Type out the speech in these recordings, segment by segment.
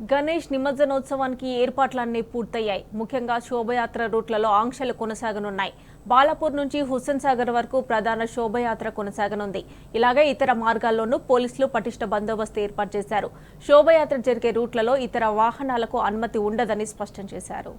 గణేష్ నిమజ్జనోత్సవానికి ఏర్పాట్లన్నీ పూర్తయ్యాయి. ముఖ్యంగా శోభయాత్ర రూట్లలో ఆంక్షలు కొనసాగనున్నాయి. బాలాపూర్ నుంచి హుస్సేన్ సాగర్ వరకు ప్రధాన శోభయాత్ర కొనసాగనుంది. ఇలాగే ఇతర మార్గాల్లోనూ పోలీసులు పటిష్ట బందోబస్తు ఏర్పాటు చేశారు. శోభయాత్ర జరిగే రూట్లలో ఇతర వాహనాలకు అనుమతి ఉండదని స్పష్టం చేశారు.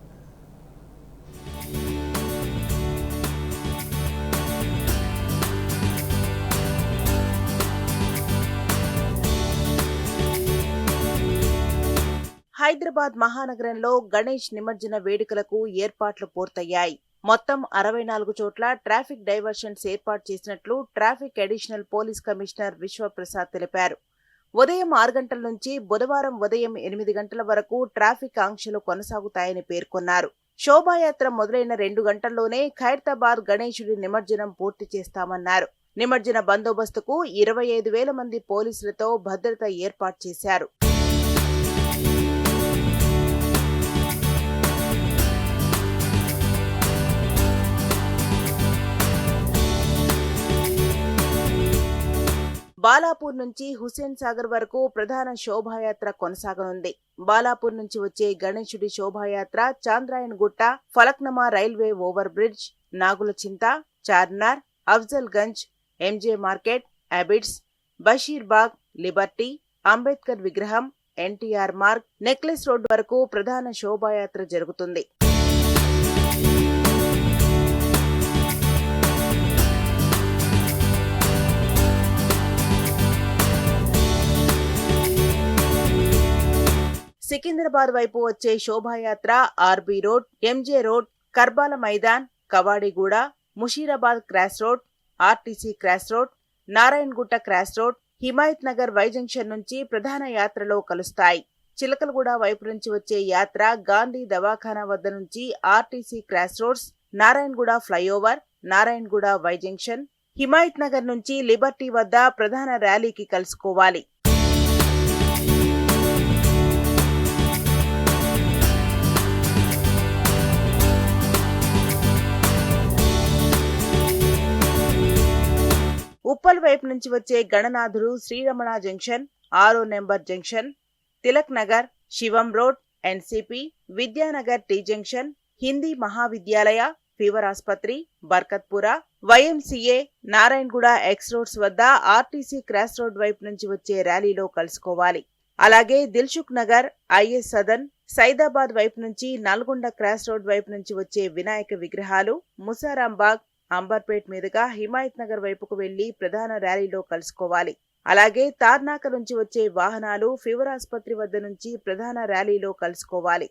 హైదరాబాద్ మహానగరంలో గణేష్ నిమజ్జన వేడుకలకు ఏర్పాట్లు పూర్తయ్యాయి. మొత్తం 64 చోట్ల ట్రాఫిక్ డైవర్షన్స్ ఏర్పాటు చేసినట్లు traffic additional police commissioner Vishwaprasad తెలిపారు. ఉదయం 6 గంటల నుంచి బుధవారం ఉదయం 8 గంటల వరకు ట్రాఫిక్ ఆంక్షలు కొనసాగుతాయని పేర్కొన్నారు. శోభాయాత్ర మొదలైన 2 గంటల్లోనే ఖైరతాబాద్ గణేశుడి నిమజ్జనం పూర్తి చేస్తామన్నారు. నిమజ్జన బందోబస్తుకు 25,000 మంది పోలీసులతో భద్రత ఏర్పాటు చేశారు. బాలాపూర్ నుంచి హుస్సేన్ సాగర్ వరకు ప్రధాన శోభాయాత్ర కొనసాగనుంది. బాలాపూర్ నుంచి వచ్చే గణేశుడి శోభాయాత్ర Chandrayan Gutta, Falaknuma railway over bridge, Nagulachinta, Charminar, Afzal Gunj, MJ market, Abids, Basheerbagh, liberty, Ambedkar విగ్రహం, ఎన్టీఆర్ మార్గ్, నెక్లెస్ రోడ్ వరకు ప్రధాన శోభాయాత్ర జరుగుతుంది. సికింద్రాబాద్ వైపు వచ్చే శోభాయాత్ర RB road, MJ road, Karbala Maidan, Kavadiguda, Musheerabad cross road, RTC cross road, Narayanagutta cross road, Himayat Nagar Y junction నుంచి ప్రధాన యాత్రలో కలుస్తాయి. చిలకలగూడ వైపు నుంచి వచ్చే యాత్ర గాంధీ దవాఖానా వద్ద నుంచి RTC cross roads, Narayanguda flyover, Narayanguda Y junction, Himayat Nagar నుంచి లిబర్టీ వద్ద ప్రధాన ర్యాలీకి కలుసుకోవాలి. ఉప్పల్ వైపు నుంచి వచ్చే గణనాథుడు శ్రీరమణ జంక్షన్, 6వ number junction, Tilak Nagar, Shivam road, NCP, Vidyanagar T junction, Hindi Mahavidyalaya, fever ఆస్పత్రి, Barkatpura, YMCA, Narayanaguda X roads వద్ద ఆర్టీసీ క్రాస్ రోడ్ వైపు నుంచి వచ్చే ర్యాలీలో కలుసుకోవాలి. అలాగే దిల్సుఖ్ నగర్, ఐఎస్ సదన్, సైదాబాద్ వైపు నుంచి నల్గొండ క్రాస్ రోడ్ వైపు నుంచి వచ్చే వినాయక విగ్రహాలు, ముసారాంబాగ్, అంబర్పేట్ మీదుగా హిమాయత్ నగర్ వైపుకు వెళ్లి ప్రధాన ర్యాలీలో కలుసుకోవాలి. అలాగే తార్నాక నుంచి వచ్చే వాహనాలు ఫీవర్ ఆస్పత్రి వద్ద నుంచి ప్రధాన ర్యాలీలో కలుసుకోవాలి.